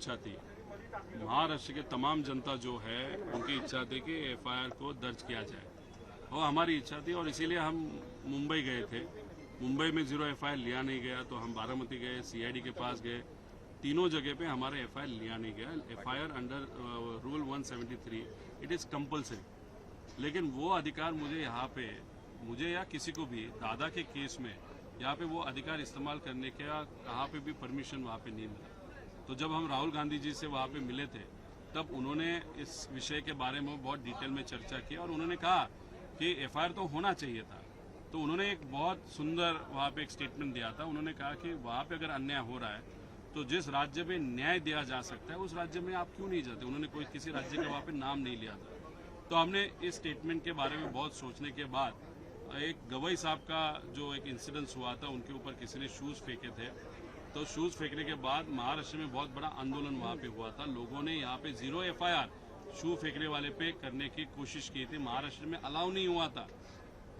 इच्छा थी, महाराष्ट्र के तमाम जनता जो है उनकी इच्छा थी कि एफआईआर को दर्ज किया जाए, और हमारी इच्छा थी, और इसीलिए हम मुंबई गए थे। मुंबई में 0 एफआईआर लिया नहीं गया, तो हम बारामती गए, सीआईडी के पास गए, तीनों जगह पे हमारे एफआईआर लिया नहीं गया। FIR under rule 173 it is compulsory, लेकिन वो अधिकार मुझे या किसी को भी दादा के केस में यहाँ पे वो अधिकार इस्तेमाल करने का कहाँ पे भी परमिशन वहाँ पे नहीं मिला। तो जब हम राहुल गांधी जी से वहाँ पे मिले थे, तब उन्होंने इस विषय के बारे में बहुत डिटेल में चर्चा की, और उन्होंने कहा कि एफआईआर तो होना चाहिए था। तो उन्होंने एक बहुत सुंदर वहाँ पे एक स्टेटमेंट दिया था। उन्होंने कहा कि वहाँ पे अगर अन्याय हो रहा है तो जिस राज्य में न्याय दिया जा सकता है उस राज्य में आप क्यों नहीं जाते। उन्होंने कोई किसी राज्य का वहाँ पे नाम नहीं लिया था। तो हमने इस स्टेटमेंट के बारे में बहुत सोचने के बाद एक गवई साहब का जो एक इंसिडेंस हुआ था, उनके ऊपर किसी ने शूज़ फेंके थे, तो शूज़ फेंकने के बाद महाराष्ट्र में बहुत बड़ा आंदोलन वहाँ पे हुआ था। लोगों ने यहाँ पे 0 एफआईआर शू फेंकने वाले पे करने की कोशिश की थी। महाराष्ट्र में अलाउ नहीं हुआ था,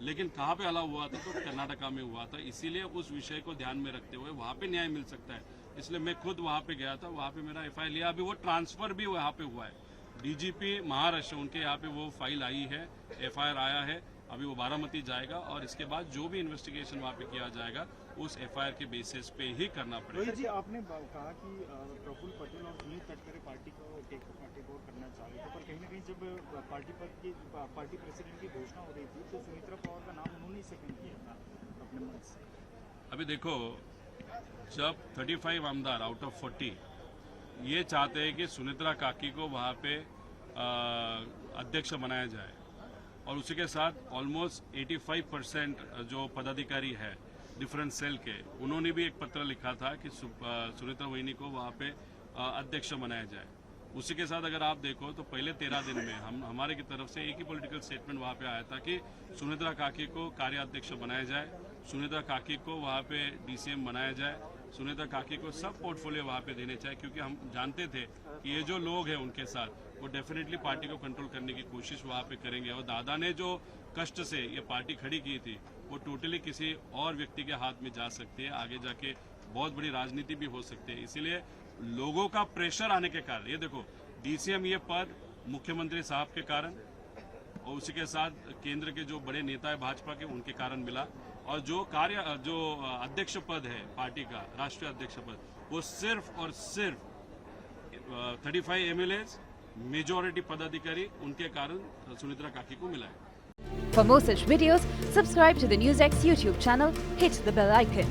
लेकिन कहाँ पे अलाउ हुआ था, तो कर्नाटका में हुआ था। इसीलिए उस विषय को ध्यान में रखते हुए वहाँ पे न्याय मिल सकता है, इसलिए मैं खुद वहाँ पे गया था। वहाँ पे मेरा एफआईआर लिया, अभी वो ट्रांसफर भी वहाँ पे हुआ है। डीजीपी महाराष्ट्र उनके यहाँ पे वो फाइल आई है, एफआईआर आया है, अभी वो बारामती जाएगा, और इसके बाद जो भी इन्वेस्टिगेशन वहाँ पे किया जाएगा उस एफआईआर के बेसिस पे ही करना पड़ेगा। जी, आपने कहा कि प्रफुल्ल पटेल और सुनील तटकरे पार्टी को टेक ओवर करना चाह रहे थे, पर कहीं ना कहीं जब पार्टी प्रेसिडेंट की घोषणा हो रही थी तो सुमित्रा पवार का नाम उन्होंने ही सेकंड किया था अपने मन से। अभी देखो, जब 35 आमदार आउट ऑफ 40 ये चाहते हैं कि सुनित्रा काकी को वहाँ पे अध्यक्ष बनाया जाए, और उसी के साथ ऑलमोस्ट 85% जो पदाधिकारी है डिफरेंट सेल के, उन्होंने भी एक पत्र लिखा था कि सुनीता वहिनी को वहाँ पे अध्यक्ष बनाया जाए। उसी के साथ अगर आप देखो तो पहले 13 दिन में हमारे की तरफ से एक ही पॉलिटिकल स्टेटमेंट वहाँ पे आया था कि सुनीता काकी को कार्याध्यक्ष बनाया जाए, सुनीता काकी को वहाँ पे डीसीएम बनाया जाए, सुनीता काकी को सब पोर्टफोलियो वहाँ पे देने चाहिए, क्योंकि हम जानते थे कि ये जो लोग हैं उनके साथ वो डेफिनेटली पार्टी को कंट्रोल करने की कोशिश वहाँ पे करेंगे, और दादा ने जो कष्ट से ये पार्टी खड़ी की थी वो टोटली किसी और व्यक्ति के हाथ में जा सकती है, आगे जाके बहुत बड़ी राजनीति भी हो सकती है। इसीलिए लोगों का प्रेशर आने के कारण, ये देखो डीसीएम ये पद मुख्यमंत्री साहब के कारण, और उसी के साथ केंद्र के जो बड़े नेता है भाजपा के, उनके कारण मिला, और जो अध्यक्ष पद है पार्टी का, राष्ट्रीय अध्यक्ष पद, वो सिर्फ और सिर्फ 35 एमएलएज मेजॉरिटी पदाधिकारी उनके कारण सुनित्रा काकी को मिला है। For more such videos, subscribe to the NewsX YouTube channel, hit the bell icon.